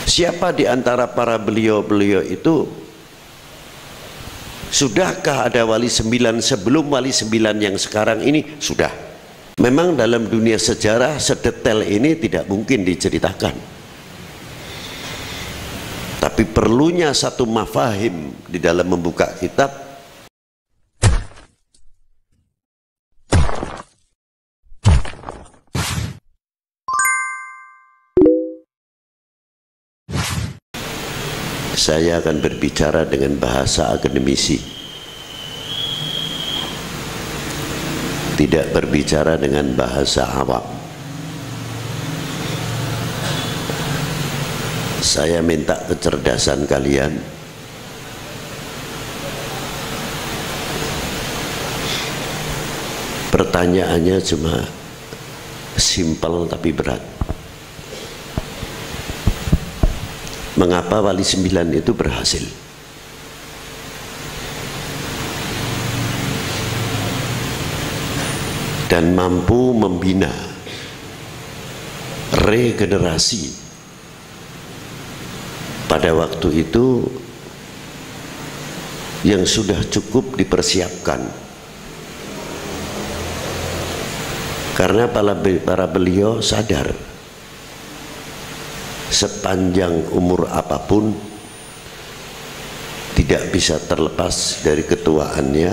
Siapa di antara para beliau-beliau itu? Sudahkah ada wali 9 sebelum wali 9 yang sekarang ini? Sudah. Memang dalam dunia sejarah sedetail ini tidak mungkin diceritakan. Tapi perlunya satu mafahim di dalam membuka kitab. Saya akan berbicara dengan bahasa akademisi, tidak berbicara dengan bahasa awam. Saya minta kecerdasan kalian. Pertanyaannya cuma simpel tapi berat. Mengapa wali 9 itu berhasil? Dan mampu membina regenerasi pada waktu itu yang sudah cukup dipersiapkan. Karena para beliau sadar sepanjang umur apapun tidak bisa terlepas dari ketuaannya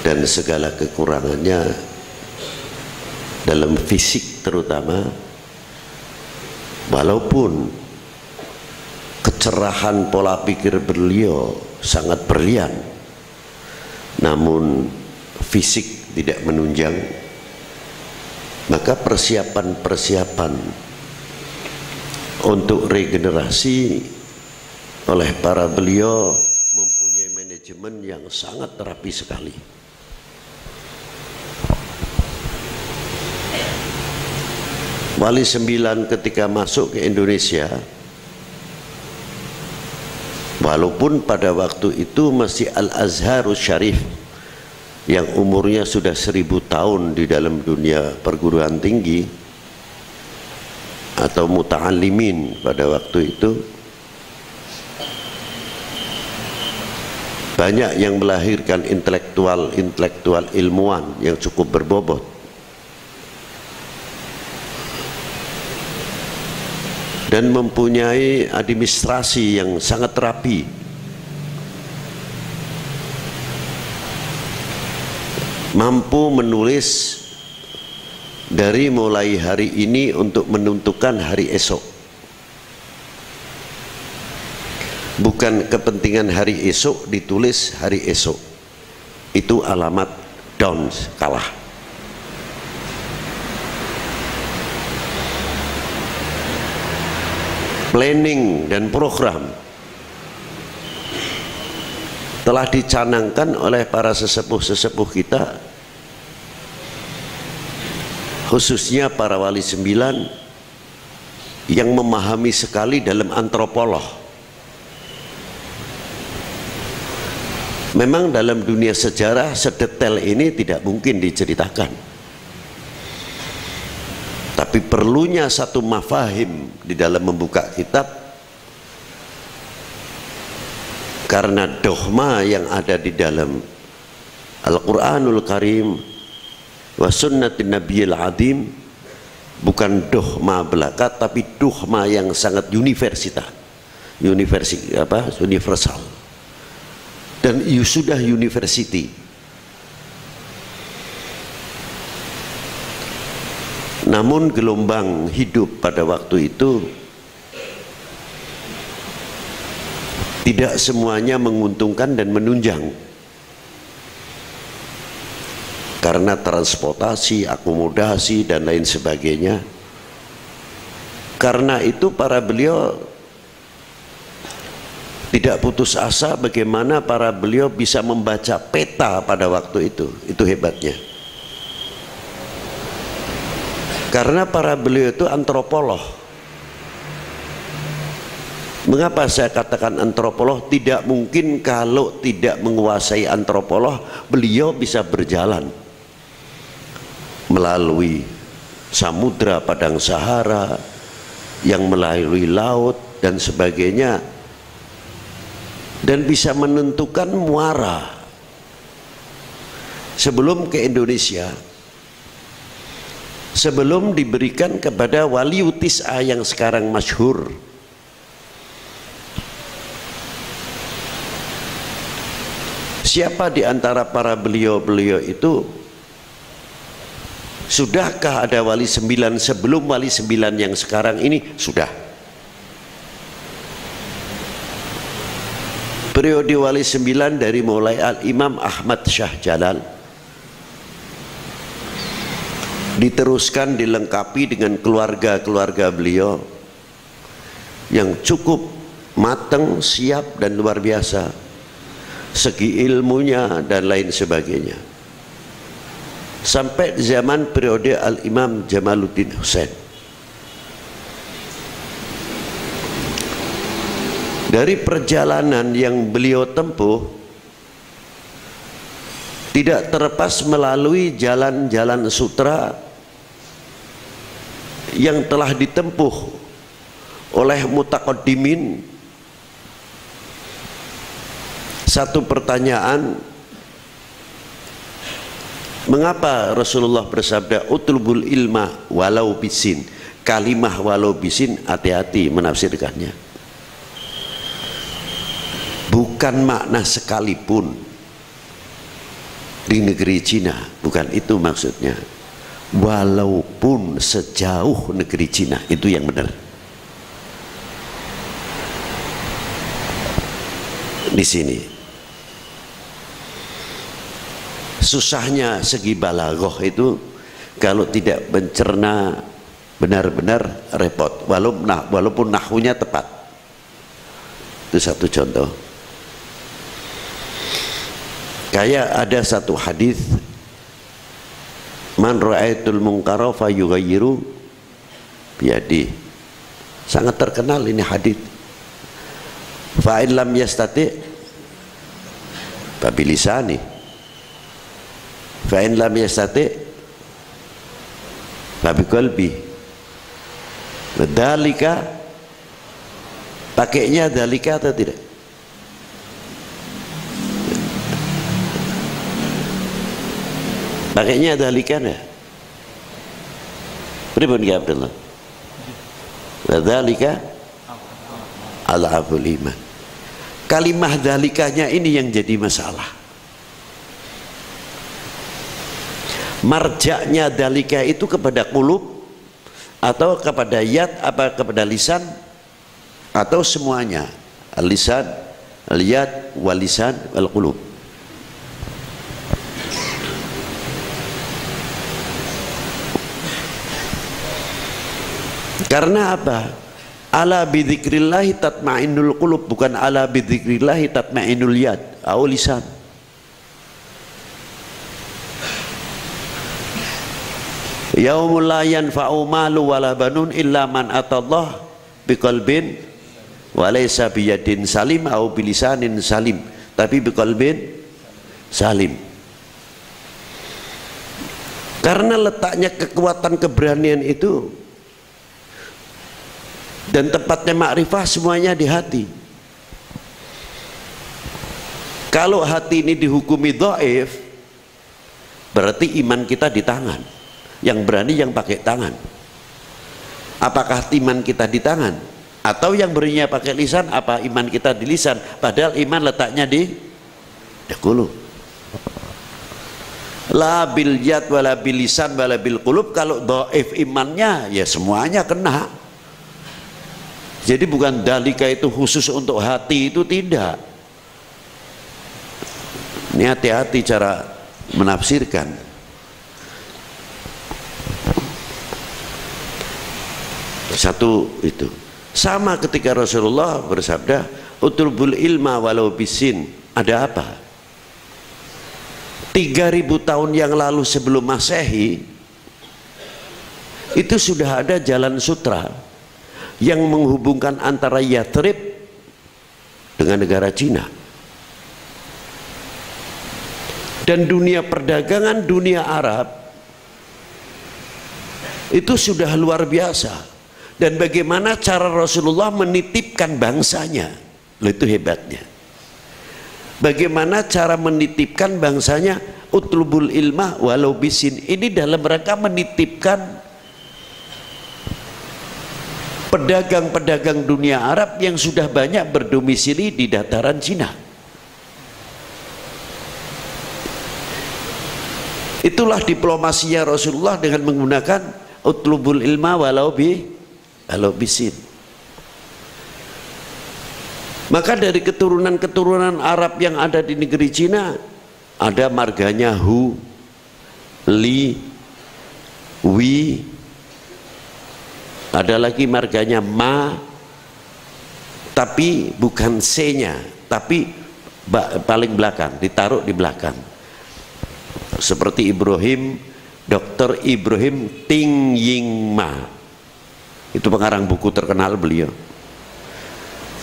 dan segala kekurangannya dalam fisik terutama. Walaupun kecerahan pola pikir beliau sangat brilian, namun fisik tidak menunjang. Maka persiapan-persiapan untuk regenerasi oleh para beliau mempunyai manajemen yang sangat rapi sekali. Wali 9 ketika masuk ke Indonesia, walaupun pada waktu itu masih Al-Azharus Syarif yang umurnya sudah 1000 tahun di dalam dunia perguruan tinggi atau muta'allimin pada waktu itu, banyak yang melahirkan intelektual ilmuwan yang cukup berbobot. Dan mempunyai administrasi yang sangat rapi. Mampu menulis dari mulai hari ini untuk menentukan hari esok. Bukan kepentingan hari esok ditulis hari esok. Itu alamat down, kalah. Planning dan program telah dicanangkan oleh para sesepuh-sesepuh kita, khususnya para wali 9 yang memahami sekali dalam antropolog. Memang dalam dunia sejarah sedetail ini tidak mungkin diceritakan. Tapi perlunya satu mafahim di dalam membuka kitab, karena dogma yang ada di dalam Al-Quranul Karim wa sunnatin nabiyil adim bukan dogma belaka, tapi dogma yang sangat universal dan sudah university. Namun gelombang hidup pada waktu itu tidak semuanya menguntungkan dan menunjang, karena transportasi, akomodasi dan lain sebagainya. Karena itu para beliau tidak putus asa bagaimana para beliau bisa membaca peta pada waktu itu hebatnya. Karena para beliau itu antropolog. Mengapa saya katakan antropolog? Tidak mungkin kalau tidak menguasai antropolog beliau bisa berjalan melalui samudra padang Sahara, yang melalui laut dan sebagainya, dan bisa menentukan muara. Sebelum ke Indonesia, sebelum diberikan kepada Wali Tis'a yang sekarang masyhur, siapa di antara para beliau-beliau itu? Sudahkah ada Wali 9 sebelum Wali 9 yang sekarang ini? Sudah. Periode Wali 9 dari mulai Al-Imam Ahmad Syah Jalal, diteruskan dilengkapi dengan keluarga-keluarga beliau yang cukup matang, siap dan luar biasa segi ilmunya dan lain sebagainya, sampai zaman periode Al-Imam Jamaluddin Husain. Dari perjalanan yang beliau tempuh tidak terlepas melalui jalan-jalan sutra yang telah ditempuh oleh mutaqaddimin. Satu pertanyaan, mengapa Rasulullah bersabda utlubul ilma walau bisin? Kalimah walau bisin, hati-hati menafsirkannya. Bukan makna sekalipun di negeri Cina, bukan itu maksudnya. Walaupun sejauh negeri Cina, itu yang benar. Di sini susahnya segi balaghah itu, kalau tidak mencerna benar-benar repot, walaupun nahwunya tepat. Itu satu contoh. Kayak ada satu hadis, man ra'aitul munkara fayughayyiru biyadi. Sangat terkenal ini hadis. Fa in lam yastati fa bilisani. Fa in lam yastati fa biqalbi. Dzalika, pakainya dzalika atau tidak? Pakainya dzalika ya? Pripun ya Abdullah? Dzalika al-aful iman. Kalimah dzalikanya ini yang jadi masalah. Marjaknya dzalika itu kepada qulub atau kepada yad, apa kepada lisan, atau semuanya? Al-lisan, al-yad, wal-lisan, wal-qulub. Karena apa? Ala bidzikrillahi tatma'innul qulub, bukan ala bidzikrillahi tatma'innul yad au lisan. Yaumul la yanfa'u malu wala banun illa man atallah biqalbin wa laysa biyadin salim au bilisanin salim, tapi biqalbin salim. Karena letaknya kekuatan keberanian itu dan tempatnya makrifah semuanya di hati. Kalau hati ini dihukumi dhaif, berarti iman kita di tangan. Yang berani yang pakai tangan. Apakah iman kita di tangan? Atau yang beraninya pakai lisan, apa iman kita di lisan? Padahal iman letaknya di qulub. La bil yad wala bil lisan wala bil qulub. Kalau dhaif imannya, ya semuanya kena. Jadi bukan dalika itu khusus untuk hati, itu tidak. Ini hati-hati cara menafsirkan. Satu itu. Sama ketika Rasulullah bersabda, utlubul ilma walau bisin. Ada apa? 3000 tahun yang lalu sebelum Masehi, itu sudah ada jalan sutra yang menghubungkan antara Yathrib dengan negara Cina. Dan dunia perdagangan dunia Arab itu sudah luar biasa. Dan bagaimana cara Rasulullah menitipkan bangsanya, itu hebatnya. Bagaimana cara menitipkan bangsanya, utlubul ilma walau bisin, ini dalam rangka menitipkan pedagang-pedagang dunia Arab yang sudah banyak berdomisili di dataran Cina. Itulah diplomasinya Rasulullah dengan menggunakan utlubul ilma walau bisin. Maka dari keturunan-keturunan Arab yang ada di negeri Cina, ada marganya Hu, Li, Wi, ada lagi marganya Ma, tapi bukan C-nya, tapi paling belakang, ditaruh di belakang. Seperti Ibrahim, Dr. Ibrahim Ting Ying Ma, itu pengarang buku terkenal beliau.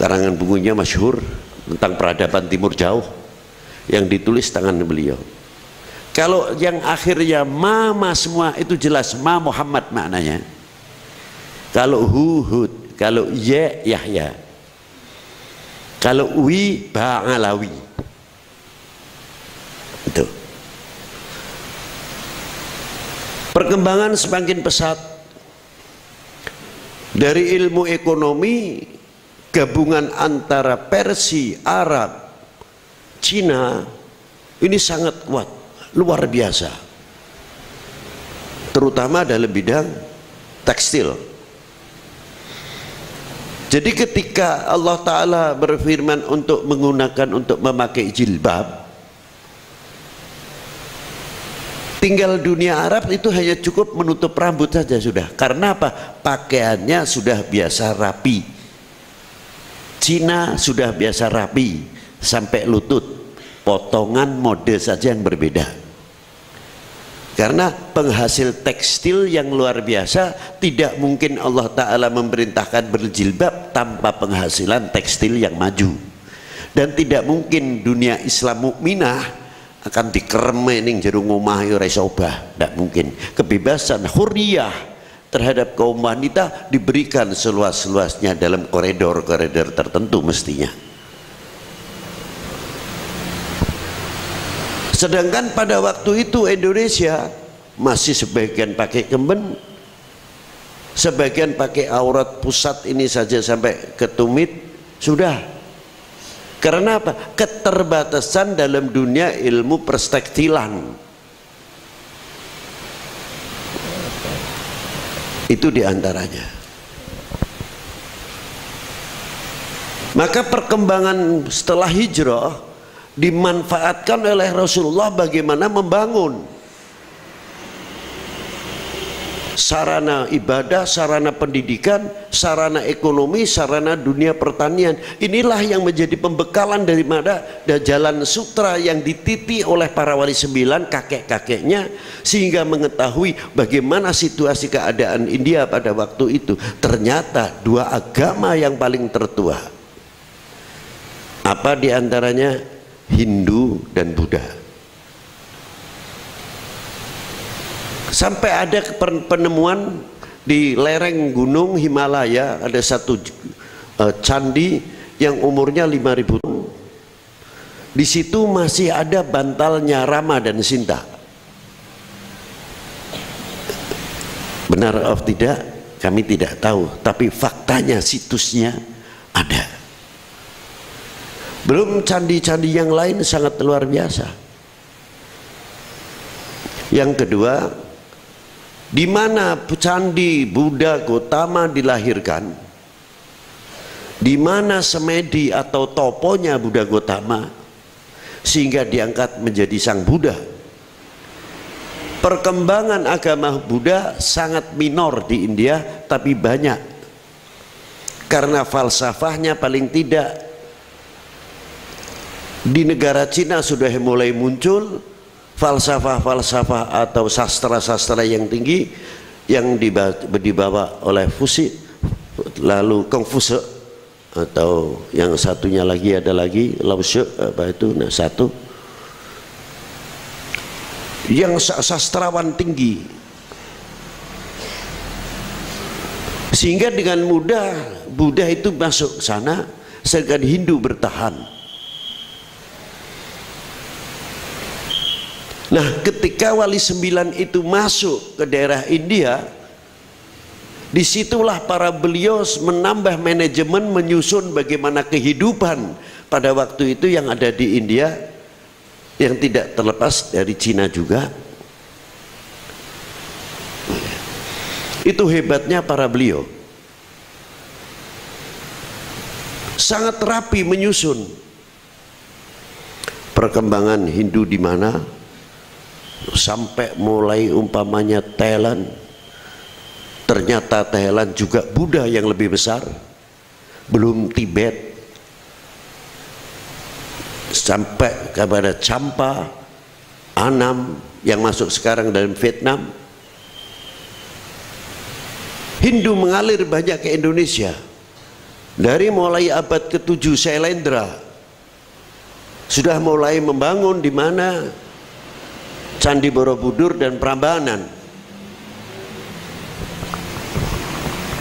Karangan bukunya masyhur tentang peradaban Timur Jauh yang ditulis tangan beliau. Kalau yang akhirnya Ma semua itu jelas Ma Muhammad maknanya. Kalau Hu Hud, kalau Ye Yahya, kalau Wi Ba'alawi. Itu. Perkembangan semakin pesat dari ilmu ekonomi. Gabungan antara Persia, Arab, Cina ini sangat kuat, luar biasa, terutama dalam bidang tekstil. Jadi ketika Allah Ta'ala berfirman untuk memakai jilbab, tinggal dunia Arab itu hanya cukup menutup rambut saja sudah. Karena apa? Pakaiannya sudah biasa rapi. Cina sudah biasa rapi sampai lutut, potongan mode saja yang berbeda. Karena penghasil tekstil yang luar biasa, tidak mungkin Allah Ta'ala memerintahkan berjilbab tanpa penghasilan tekstil yang maju. Dan tidak mungkin dunia Islam mukminah akan dikerme ning jero omah ora iso obah, tidak mungkin. Kebebasan hurriyah terhadap kaum wanita diberikan seluas-luasnya dalam koridor-koridor tertentu mestinya. Sedangkan pada waktu itu Indonesia masih sebagian pakai kemben, sebagian pakai aurat pusat ini saja sampai ke tumit sudah. Karena apa? Keterbatasan dalam dunia ilmu perstektilan. Itu diantaranya. Maka perkembangan setelah hijrah dimanfaatkan oleh Rasulullah bagaimana membangun sarana ibadah, sarana pendidikan, sarana ekonomi, sarana dunia pertanian. Inilah yang menjadi pembekalan daripada jalan sutra yang dititi oleh para wali sembilan kakek-kakeknya, sehingga mengetahui bagaimana situasi keadaan India pada waktu itu. Ternyata dua agama yang paling tertua, apa diantaranya? Hindu dan Buddha. Sampai ada penemuan di lereng gunung Himalaya, ada satu candi yang umurnya 5.000 tahun. Di situ masih ada bantalnya Rama dan Sinta. Benar atau tidak kami tidak tahu, tapi faktanya situsnya ada. Belum candi-candi yang lain sangat luar biasa. Yang kedua, di mana candi Buddha Gotama dilahirkan, di mana semedi atau toponya Buddha Gotama sehingga diangkat menjadi sang Buddha. Perkembangan agama Buddha sangat minor di India, tapi banyak karena falsafahnya paling tidak di negara Cina sudah mulai muncul falsafah-falsafah atau sastra-sastra yang tinggi yang dibawa oleh Fusi, lalu Kongfusi, atau yang satunya lagi ada lagi Lao Tzu, apa itu, nah satu yang sastrawan tinggi, Sehingga dengan mudah Buddha itu masuk ke sana, sedangkan Hindu bertahan. Nah, ketika Wali Sembilan itu masuk ke daerah India, disitulah para beliau menambah manajemen, menyusun bagaimana kehidupan pada waktu itu yang ada di India, yang tidak terlepas dari Cina juga. Itu hebatnya para beliau, sangat rapi menyusun perkembangan Hindu di mana, sampai mulai umpamanya Thailand, ternyata Thailand juga Buddha yang lebih besar, belum Tibet, sampai kepada Champa, Annam yang masuk sekarang dalam Vietnam. Hindu mengalir banyak ke Indonesia. Dari mulai abad ke-7 Sailendra sudah mulai membangun di mana Candi Borobudur dan Prambanan.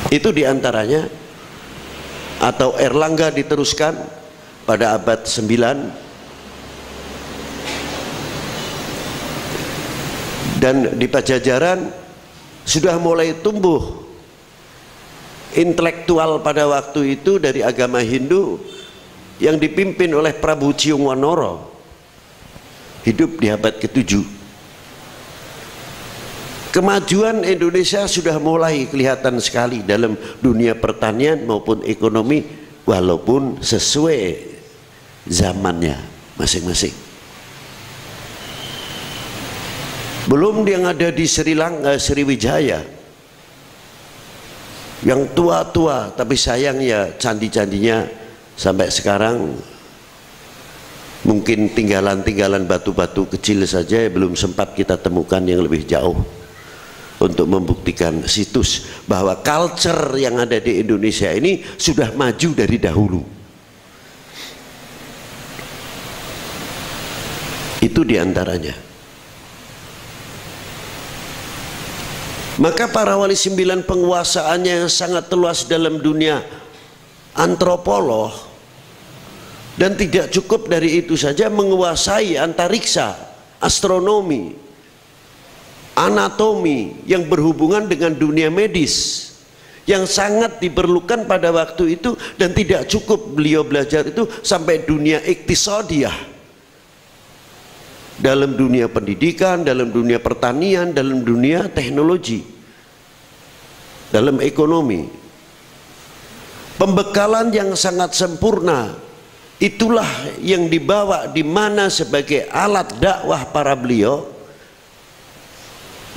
Itu diantaranya. Atau Erlangga diteruskan pada abad 9. Dan di Pajajaran sudah mulai tumbuh intelektual pada waktu itu dari agama Hindu yang dipimpin oleh Prabu Ciungwanoro, hidup di abad ke-7. Kemajuan Indonesia sudah mulai kelihatan sekali dalam dunia pertanian maupun ekonomi, walaupun sesuai zamannya masing-masing. Belum yang ada di Sriwijaya yang tua-tua, tapi sayangnya candi-candinya sampai sekarang mungkin tinggalan-tinggalan batu-batu kecil saja, belum sempat kita temukan yang lebih jauh untuk membuktikan situs bahwa culture yang ada di Indonesia ini sudah maju dari dahulu. Itu diantaranya. Maka para Wali Sembilan penguasaannya yang sangat luas dalam dunia antropolog, dan tidak cukup dari itu saja, menguasai antariksa, astronomi, anatomi yang berhubungan dengan dunia medis yang sangat diperlukan pada waktu itu, dan tidak cukup beliau belajar itu sampai dunia iktisadiyah, dalam dunia pendidikan, dalam dunia pertanian, dalam dunia teknologi, dalam ekonomi. Pembekalan yang sangat sempurna itulah yang dibawa di mana sebagai alat dakwah para beliau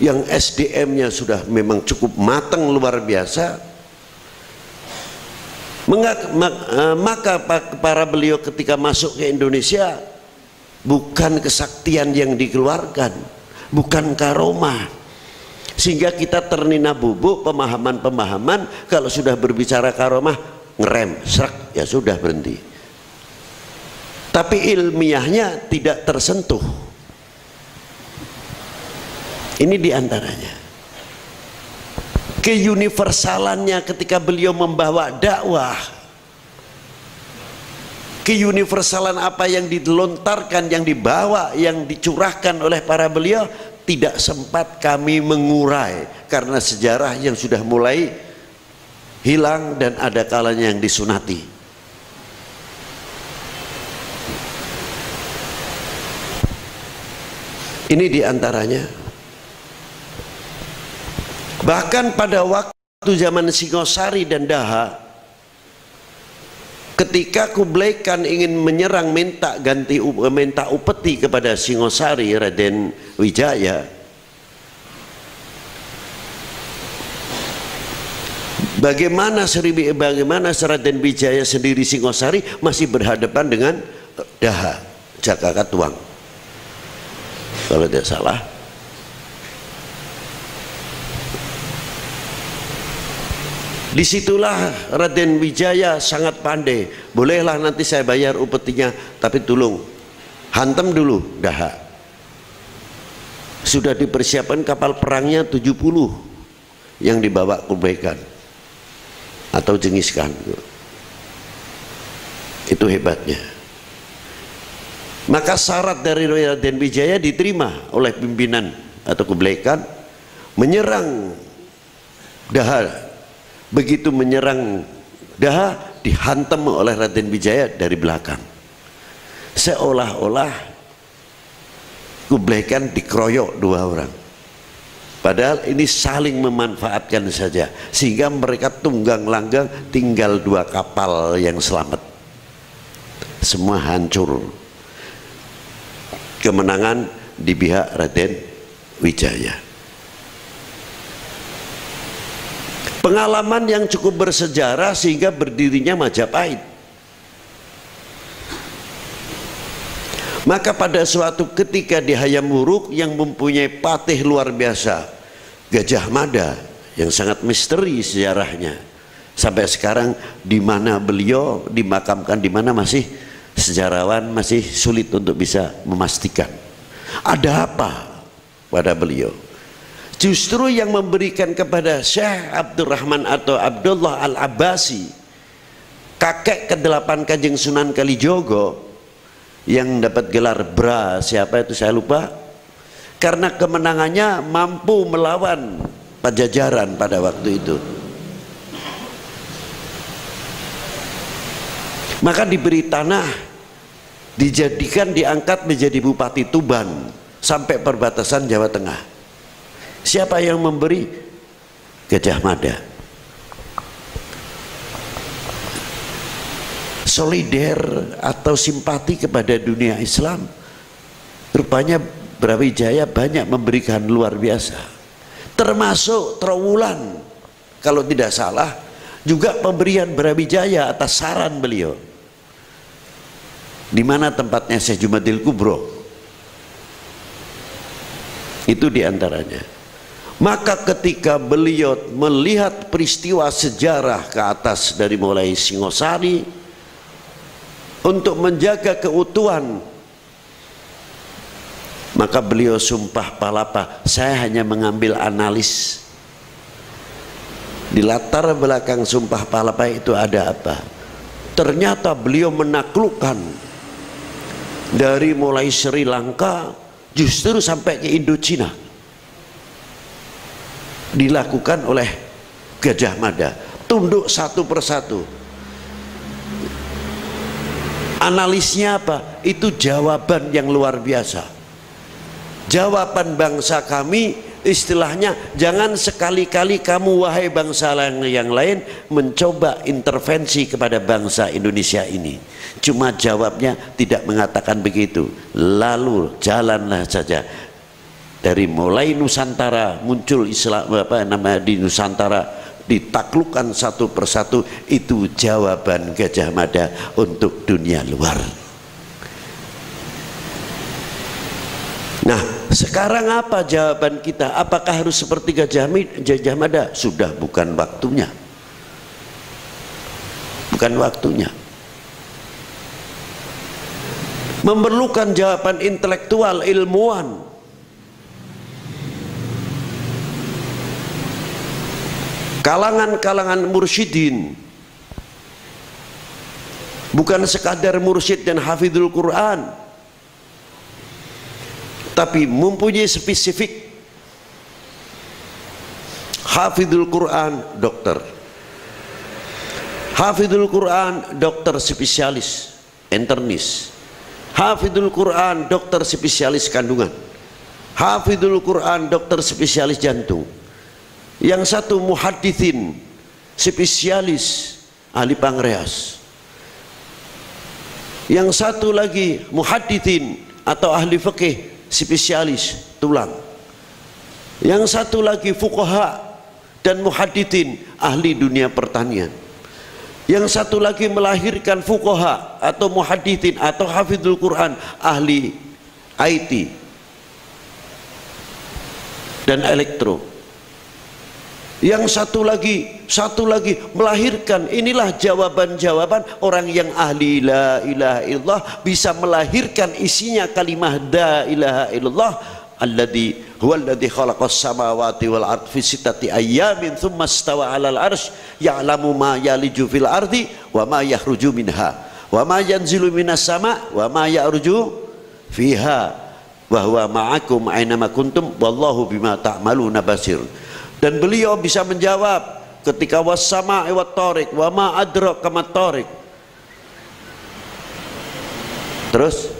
yang SDM-nya sudah memang cukup matang luar biasa. Maka para beliau ketika masuk ke Indonesia, bukan kesaktian yang dikeluarkan, bukan karomah, sehingga kita ternina bubuk pemahaman-pemahaman kalau sudah berbicara karomah ngerem, serak, ya sudah berhenti. Tapi ilmiahnya tidak tersentuh. Ini diantaranya. Keuniversalannya ketika beliau membawa dakwah, keuniversalan apa yang dilontarkan, yang dibawa, yang dicurahkan oleh para beliau tidak sempat kami mengurai karena sejarah yang sudah mulai hilang dan ada kalanya yang disunati. Ini diantaranya. Bahkan pada waktu zaman Singosari dan Daha, ketika Kublai Khan ingin menyerang, minta upeti kepada Singosari Raden Wijaya, bagaimana Raden Wijaya sendiri Singosari masih berhadapan dengan Daha Jakakatuang kalau tidak salah. Disitulah Raden Wijaya sangat pandai. Bolehlah nanti saya bayar upetinya, tapi tolong hantam dulu Daha. Sudah dipersiapkan kapal perangnya 70 yang dibawa Kublai Khan. atau Genghis Khan. Itu hebatnya. Maka syarat dari Raden Wijaya diterima oleh pimpinan atau Kublai Khan, menyerang Daha. Begitu menyerang Daha, dihantam oleh Raden Wijaya dari belakang, seolah-olah Kublai Khan dikeroyok dua orang. Padahal ini saling memanfaatkan saja, sehingga mereka tunggang langgang, tinggal dua kapal yang selamat, semua hancur. Kemenangan di pihak Raden Wijaya. Pengalaman yang cukup bersejarah sehingga berdirinya Majapahit. Maka pada suatu ketika di Hayam Wuruk yang mempunyai patih luar biasa, Gajah Mada, yang sangat misteri sejarahnya. Sampai sekarang di mana beliau dimakamkan, di mana masih sejarawan masih sulit untuk bisa memastikan ada apa pada beliau. Justru yang memberikan kepada Syekh Abdurrahman atau Abdullah Al-Abbasi, kakek ke-8 Kanjeng Sunan Kalijogo, yang dapat gelar Bra, siapa itu saya lupa, karena kemenangannya mampu melawan Pajajaran pada waktu itu. Maka diberi tanah, dijadikan, diangkat menjadi Bupati Tuban sampai perbatasan Jawa Tengah. Siapa yang memberi? Gajah Mada. Solider atau simpati kepada dunia Islam. Rupanya Brawijaya banyak memberikan luar biasa, termasuk Trowulan kalau tidak salah, juga pemberian Brawijaya atas saran beliau. Di mana tempatnya Syekh Jumadil Kubro, itu diantaranya. Maka ketika beliau melihat peristiwa sejarah ke atas dari mulai Singosari, untuk menjaga keutuhan, maka beliau sumpah palapa, saya hanya mengambil analis. Di latar belakang sumpah palapa itu ada apa? Ternyata beliau menaklukkan dari mulai Sri Lanka justru sampai ke Indochina, dilakukan oleh Gajah Mada, tunduk satu persatu. Analisnya apa? Itu jawaban yang luar biasa. Jawaban bangsa kami, istilahnya, jangan sekali-kali kamu wahai bangsa yang lain mencoba intervensi kepada bangsa Indonesia ini. Cuma jawabnya tidak mengatakan begitu. Lalu jalanlah saja. Dari mulai Nusantara muncul Islam, di Nusantara ditaklukkan satu persatu. Itu jawaban Gajah Mada untuk dunia luar. Nah, sekarang apa jawaban kita? Apakah harus seperti Gajah Mada? Sudah bukan waktunya. Bukan waktunya. Memerlukan jawaban intelektual, ilmuwan. Kalangan-kalangan mursyidin, bukan sekadar mursyid dan hafidhul Quran, tapi mempunyai spesifik. Hafidhul Quran dokter, hafidhul Quran dokter spesialis internis, hafidhul Quran dokter spesialis kandungan, hafidhul Quran dokter spesialis jantung. Yang satu muhadithin spesialis ahli pankreas, yang satu lagi muhadithin atau ahli fikih spesialis tulang, yang satu lagi fuqaha dan muhadithin ahli dunia pertanian, yang satu lagi melahirkan fuqaha atau muhadithin atau hafidhul Quran ahli IT dan elektro, yang satu lagi melahirkan. Inilah jawaban-jawaban orang yang ahli la ilaha illallah, bisa melahirkan isinya kalimah la ilaha illallah alladzi khalaqas samawati wal ard fi sittati ayyamin tsumma istawa 'alal arsy ya'lamu ma yaliju fil ardi wa ma yakhruju minha wa ma yanzilu minas sama' wa ma ya'ruju fiha wa huwa ma'akum aina ma kuntum wallahu bima ta'maluna basir. Dan beliau bisa menjawab ketika was sama'i wat tariq wa ma adraka mat tariq. Terus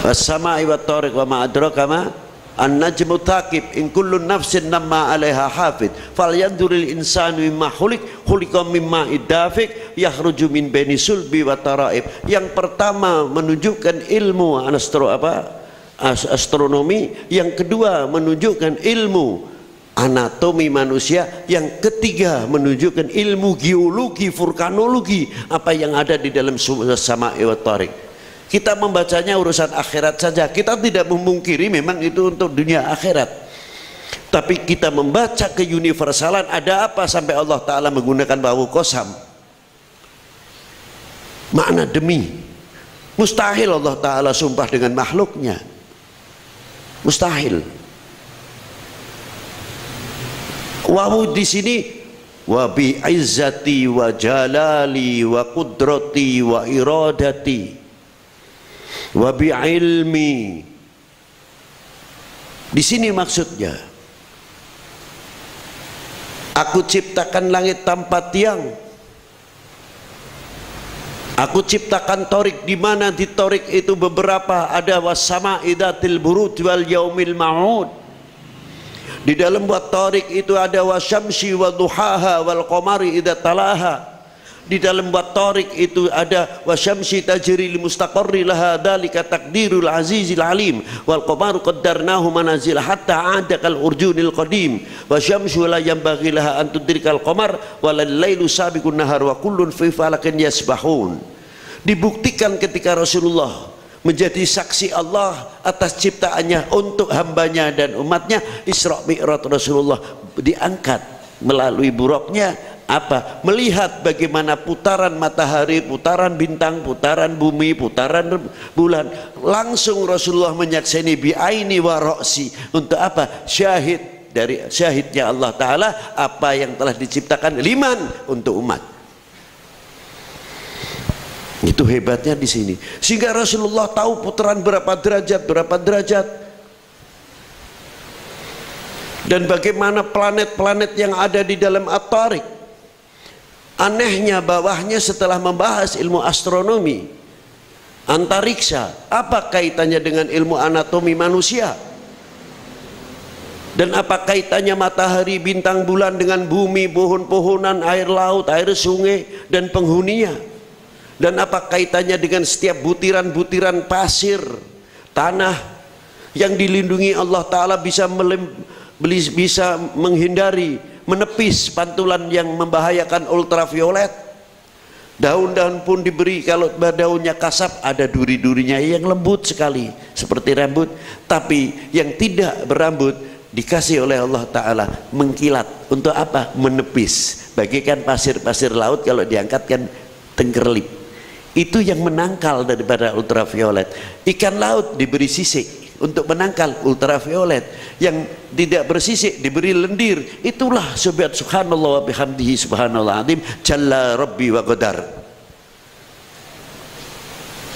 was-sama'i wat-tariq wa ma adraka ma an-najmu thaqib in kullu nafsin lamma 'alaiha hafid falyanzuril insanu mimma khuliqa mimma idafik yakhruju min baini sulbi wa taraib. Yang pertama menunjukkan ilmu astronomi, yang kedua menunjukkan ilmu anatomi manusia, yang ketiga menunjukkan ilmu geologi, vulkanologi, apa yang ada di dalam sama'i wat tariq. Kita membacanya urusan akhirat saja, kita tidak memungkiri memang itu untuk dunia akhirat, tapi kita membaca keuniversalan. Ada apa sampai Allah Ta'ala menggunakan wawu qasam, makna demi. Mustahil Allah Ta'ala sumpah dengan makhluknya, mustahil. Wawu di sini wa bi izzati wa jalali wa qudrati wa iradati wa bi ilmi. Di sini maksudnya, aku ciptakan langit tanpa tiang, aku ciptakan torik, di mana di torik itu beberapa ada wasama idatil buruj wal yaumil ma'ud. Di dalam buat torik itu ada wasyamsi wa duhaha wal qamari idza talaha. Di dalam buat torik itu ada wasyamsi tajri li mustaqarri laha dzalika taqdirul azizil alim wal qamaru qaddarnahu manazil hatta ada kal urjunil qadim wasyamsu la yanbaghi laha an tudrikal qamar walal lailu sabiqun nahar wa kullun fi falakin yasbahun. Dibuktikan ketika Rasulullah menjadi saksi Allah atas ciptaannya untuk hambanya dan umatnya. Isra Mi'raj Rasulullah diangkat melalui buruknya apa? Melihat bagaimana putaran matahari, putaran bintang, putaran bumi, putaran bulan. Langsung Rasulullah menyaksikan bi'aini wa ra'si. Untuk apa? Syahid, dari syahidnya Allah Ta'ala apa yang telah diciptakan liman untuk umat. Itu hebatnya di sini. Sehingga Rasulullah tahu putaran berapa derajat, dan bagaimana planet-planet yang ada di dalam at-tariq. Anehnya bawahnya setelah membahas ilmu astronomi, antariksa, apa kaitannya dengan ilmu anatomi manusia? Dan apa kaitannya matahari, bintang, bulan dengan bumi, pohon-pohonan, air laut, air sungai dan penghuninya? Dan apa kaitannya dengan setiap butiran-butiran pasir tanah yang dilindungi Allah Ta'ala bisa menghindari, menepis pantulan yang membahayakan ultraviolet. Daun-daun pun diberi, kalau daunnya kasar ada duri-durinya yang lembut sekali seperti rambut, tapi yang tidak berambut dikasih oleh Allah Ta'ala mengkilat. Untuk apa? Menepis, bagikan pasir-pasir laut kalau diangkatkan tenggerlip. Itu yang menangkal daripada ultraviolet. Ikan laut diberi sisik untuk menangkal ultraviolet, yang tidak bersisik diberi lendir. Itulah subhanallah wa bihamdihi subhanallah azim jalla rabbi wa qadar.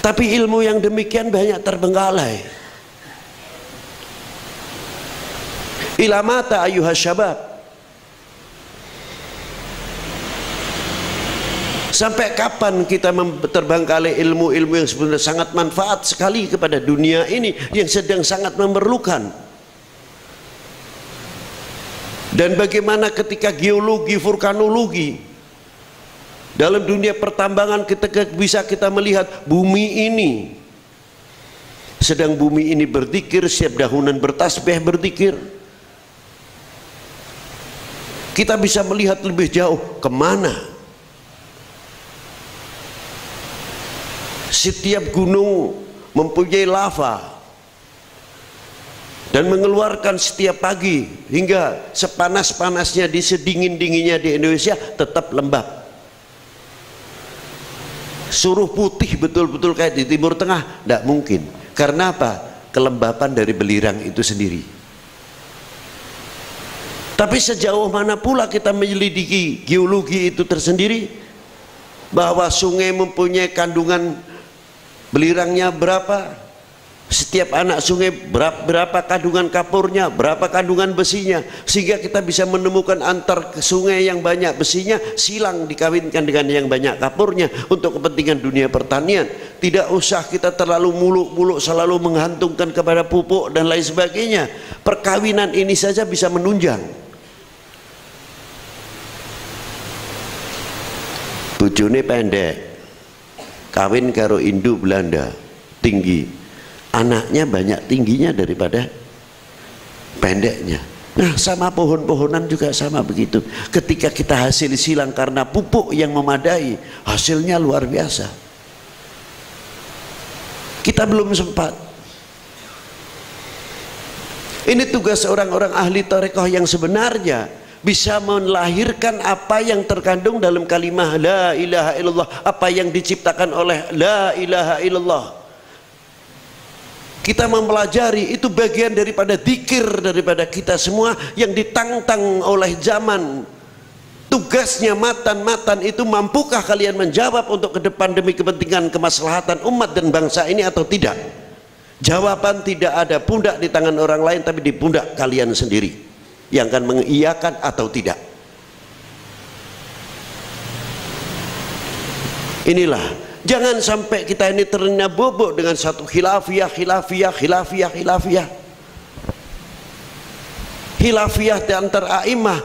Tapi ilmu yang demikian banyak terbengkalai. Ila mata ayyuhas syabab, sampai kapan kita terbengkalai ilmu-ilmu yang sebenarnya sangat manfaat sekali kepada dunia ini yang sedang sangat memerlukan? Dan bagaimana ketika geologi, vulkanologi, dalam dunia pertambangan ketika bisa kita melihat bumi ini, sedang bumi ini berzikir, setiap dahunan bertasbih berzikir. Kita bisa melihat lebih jauh kemana. Setiap gunung mempunyai lava dan mengeluarkan setiap pagi, hingga sepanas-panasnya di sedingin-dinginnya di Indonesia tetap lembab. Suruh putih betul-betul kayak di Timur Tengah tidak mungkin. Karena apa? kelembapan dari belirang itu sendiri. Tapi sejauh mana pula kita menyelidiki geologi itu tersendiri, bahwa sungai mempunyai kandungan belirangnya berapa, setiap anak sungai berapa kandungan kapurnya, berapa kandungan besinya, sehingga kita bisa menemukan antar sungai yang banyak besinya silang dikawinkan dengan yang banyak kapurnya untuk kepentingan dunia pertanian. Tidak usah kita terlalu muluk-muluk selalu menghantungkan kepada pupuk dan lain sebagainya. Perkawinan ini saja bisa menunjang. Bojone pendek, kawin karo induk Belanda, tinggi, anaknya banyak tingginya daripada pendeknya. Nah, sama pohon-pohonan juga sama begitu. Ketika kita hasil silang karena pupuk yang memadai, hasilnya luar biasa. Kita belum sempat. Ini tugas orang-orang ahli tarekat yang sebenarnya bisa melahirkan apa yang terkandung dalam kalimah la ilaha illallah, apa yang diciptakan oleh la ilaha illallah. Kita mempelajari, itu bagian daripada zikir daripada kita semua yang ditantang oleh zaman. Tugasnya matan itu, mampukah kalian menjawab untuk ke depan demi kepentingan kemaslahatan umat dan bangsa ini atau tidak? Jawaban tidak ada pundak di tangan orang lain, tapi di pundak kalian sendiri yang akan mengiyakan atau tidak. Inilah, jangan sampai kita ini terlena bobok dengan satu khilafiyah di antara a'imah,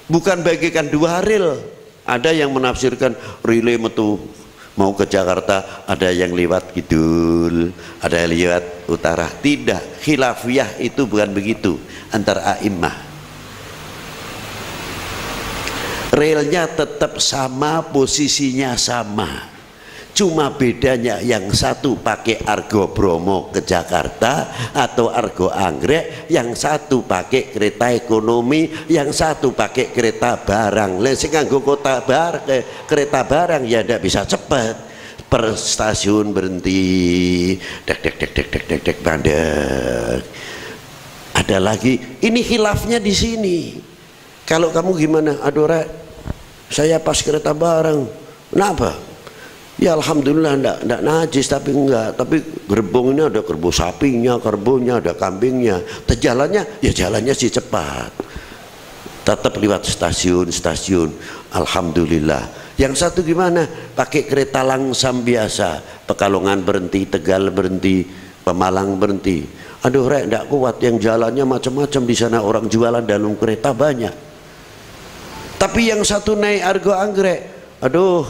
bukan bagikan dua ril. Ada yang menafsirkan relay metu mau ke Jakarta, ada yang lewat kidul, ada yang lewat utara. Tidak, khilafiyah itu bukan begitu antar a'immah. Relnya tetap sama, posisinya sama, cuma bedanya yang satu pakai Argo Bromo ke Jakarta atau Argo Anggrek, yang satu pakai kereta ekonomi, yang satu pakai kereta barang. Sing nganggo kereta barang ya tidak bisa cepat, per stasiun berhenti, dek bandek. Ada lagi, ini khilafnya di sini. Kalau kamu gimana? Aduh Rek, saya pas kereta barang. Kenapa? Ya alhamdulillah enggak najis, tapi gerbong ini ada kerbau sapinya, kerbaunya, ada kambingnya. Jalannya ya jalannya sih cepat, tetap lewat stasiun. Alhamdulillah. Yang satu gimana? Pakai kereta langsam biasa, Pekalongan berhenti, Tegal berhenti, Pemalang berhenti. Aduh Rek, enggak kuat, yang jalannya macam-macam di sana, orang jualan dalam kereta banyak. Tapi yang satu naik Argo Anggrek, aduh,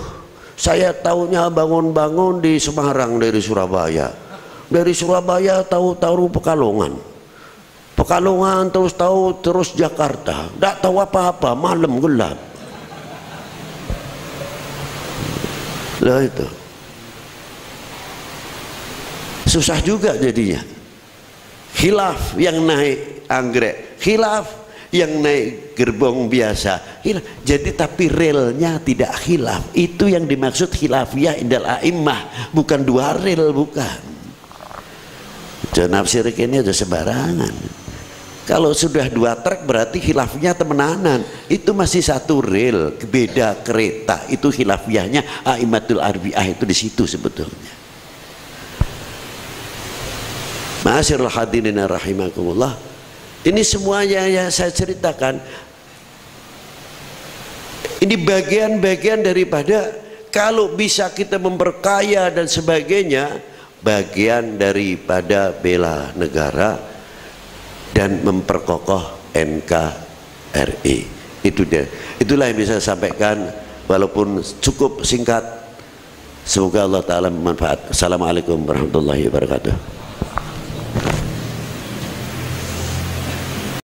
saya tahunya bangun-bangun di Semarang dari Surabaya. Dari Surabaya tahu Pekalongan. Pekalongan terus Jakarta. Enggak tahu apa-apa, malam gelap. Lah itu. Susah juga jadinya. Khilaf yang naik anggrek, khilaf yang naik gerbong biasa, khilaf. Jadi tapi relnya tidak khilaf. Itu yang dimaksud khilafiyah indal a'immah, bukan dua rel, bukan. Jangan nafsir ini ada sembarangan. Kalau sudah dua trek berarti khilafnya temenanan. Itu masih satu rel, beda kereta. Itu khilafiyahnya a'immatul arbi'ah, itu di situ sebetulnya. Ma'asyiral hadirin rahimakumullah. Ini semuanya yang saya ceritakan, ini bagian-bagian daripada kalau bisa kita memperkaya dan sebagainya, bagian daripada bela negara dan memperkokoh NKRI. Itu dia. Itulah yang bisa saya sampaikan, walaupun cukup singkat. Semoga Allah Ta'ala bermanfaat. Assalamualaikum warahmatullahi wabarakatuh.